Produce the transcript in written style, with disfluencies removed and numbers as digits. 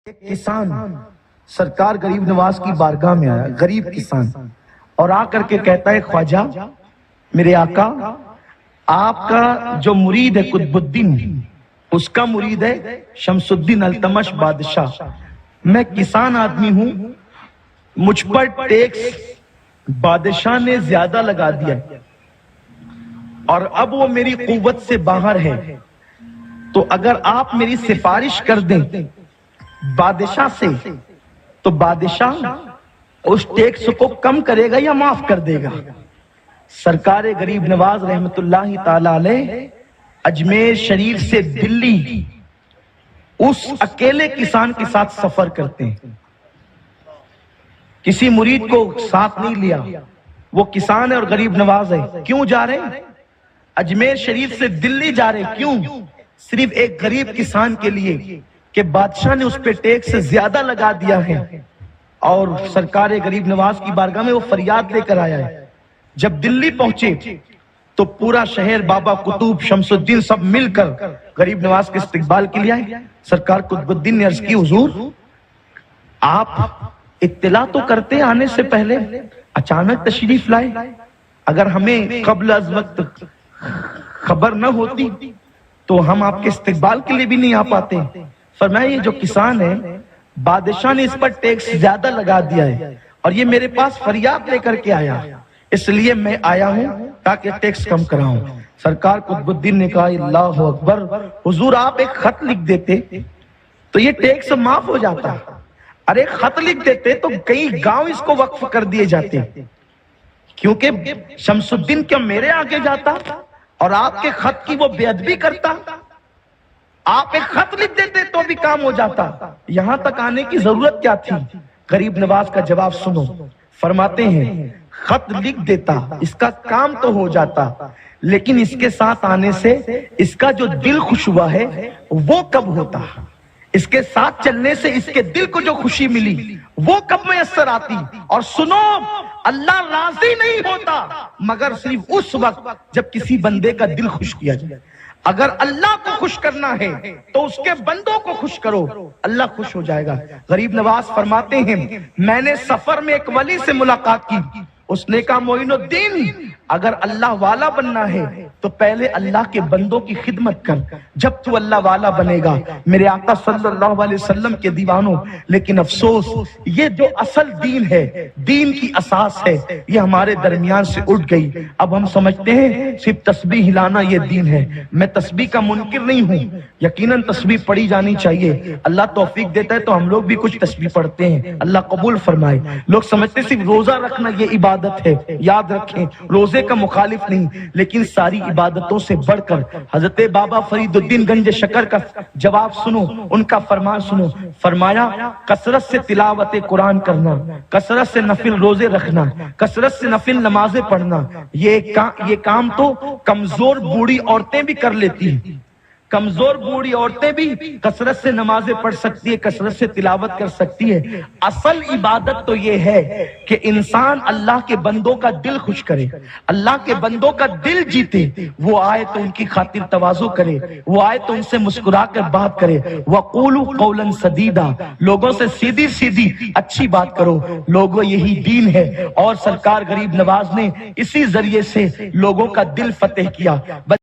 ایک کسان سرکار غریب نواز کی بارگاہ میں آیا، غریب کسان، اور آ کر کے کہتا ہے خواجہ میرے آقا، آپ کا جو مرید ہے قطب الدین، اس کا مرید ہے شمس الدین التمش بادشاہ، میں کسان آدمی ہوں، مجھ پر ٹیکس بادشاہ نے زیادہ لگا دیا اور اب وہ میری قوت سے باہر ہے، تو اگر آپ میری سفارش کر دیں بادشاہ سے تو بادشاہ اس ٹیکس کو کم کرے گا یا معاف کر دے گا؟ سرکار غریب نواز رحمت اللہ تعالی علیہ اجمیر شریف سے دلی اس اکیلے کسان کے ساتھ سفر کرتے ہیں، کسی مرید کو ساتھ نہیں لیا، وہ کسان ہے اور غریب نواز ہے۔ کیوں جا رہے ہیں؟ اجمیر شریف سے دلی جا رہے ہیں، کیوں؟ صرف ایک غریب کسان کے لیے کہ بادشاہ نے اس پہ ٹیکس سے زیادہ لگا دیا ہے، اور سرکار غریب نواز کی بارگاہ میں وہ فریاد لے کر آیا ہے۔ جب دلی پہنچے تو پورا شہر، بابا قطب، شمس الدین، سب مل کر غریب نواز کے استقبال کے لیے آئے۔ سرکار قطب الدین نے عرض کی حضور آپ اطلاع تو کرتے آنے سے پہلے، اچانک تشریف لائے، اگر ہمیں قبل از وقت خبر نہ ہوتی تو ہم آپ کے استقبال کے لیے بھی نہیں آ پاتے۔ فرمایا یہ جو کسان ہے بادشاہ نے اس پر ٹیکس زیادہ لگا دیا ہے اور یہ میرے پاس فریاد لے کر کے آیا، اس لیے میں آیا ہوں تاکہ ٹیکس کم کراؤں۔ سرکار قطب الدین نے کہا اللہ اکبر، حضور آپ ایک خط لکھ دیتے تو یہ ٹیکس معاف ہو جاتا، ارے خط لکھ دیتے تو کئی گاؤں اس کو وقف کر دیے جاتے، کیونکہ شمس الدین کیا میرے آگے جاتا اور آپ کے خط کی وہ بے ادبی کرتا؟ آپ ایک خط لکھ دیتے تو بھی کام ہو جاتا، یہاں تک آنے کی ضرورت کیا تھی؟ غریب نواز کا جواب سنو، فرماتے ہیں خط لکھ دیتا اس کا کام تو ہو جاتا، لیکن اس کے ساتھ آنے سے اس کا جو دل خوش ہوا ہے وہ کب ہوتا؟ اس کے ساتھ چلنے سے اس کے دل کو جو خوشی ملی وہ کب میسر آتی؟ اور سنو، اللہ راضی نہیں ہوتا مگر صرف اس وقت جب کسی بندے کا دل خوش کیا جائے۔ اگر اللہ کو خوش کرنا ہے تو اس کے بندوں کو خوش کرو، اللہ خوش ہو جائے گا۔ غریب نواز فرماتے ہیں میں نے سفر میں ایک ولی سے ملاقات کی، اس نے کہا معین الدین اگر اللہ والا بننا ہے تو پہلے اللہ کے بندوں کی خدمت کر، جب تو اللہ والا بنے گا۔ میرے آقا صلی اللہ علیہ وسلم کے دیوانوں، لیکن افسوس یہ جو اصل دین ہے، دین کی اساس ہے، یہ ہمارے درمیان سے اٹھ گئی۔ اب ہم سمجھتے ہیں صرف تسبیح ہلانا یہ دین ہے، میں تسبیح کا منکر نہیں ہوں، یقیناً تسبیح پڑھی جانی چاہیے، اللہ توفیق دیتا ہے تو ہم لوگ بھی کچھ تسبیح پڑھتے ہیں، اللہ قبول فرمائے۔ لوگ سمجھتے صرف روزہ رکھنا یہ عبادت ہے، یاد رکھیں روزے کا مخالف نہیں، لیکن ساری عبادتوں سے بڑھ کر حضرت بابا فرید الدین گنج شکر کا جواب سنو، ان کا فرمان سنو، فرمایا کثرت سے تلاوت قرآن کرنا، کثرت سے نفل روزے رکھنا، کثرت سے نفل نمازیں پڑھنا، یہ کام تو کمزور بوڑھی عورتیں بھی کر لیتی ہیں، کمزور بوڑھی عورتیں بھی کثرت سے نمازیں پڑھ سکتی ہے، کثرت سے تلاوت کر سکتی ہے۔ اصل عبادت تو یہ ہے کہ انسان اللہ کے بندوں کا دل خوش کرے، اللہ کے بندوں کا دل جیتے، وہ آئے تو ان کی خاطر تواضع کرے، وہ آئے تو ان سے مسکرا کر بات کرے، وَقُولُوا قَوْلًا سَدِيدًا، لوگوں سے سیدھی سیدھی اچھی بات کرو، لوگوں یہی دین ہے، اور سرکار غریب نواز نے اسی ذریعے سے لوگوں کا دل فتح کیا۔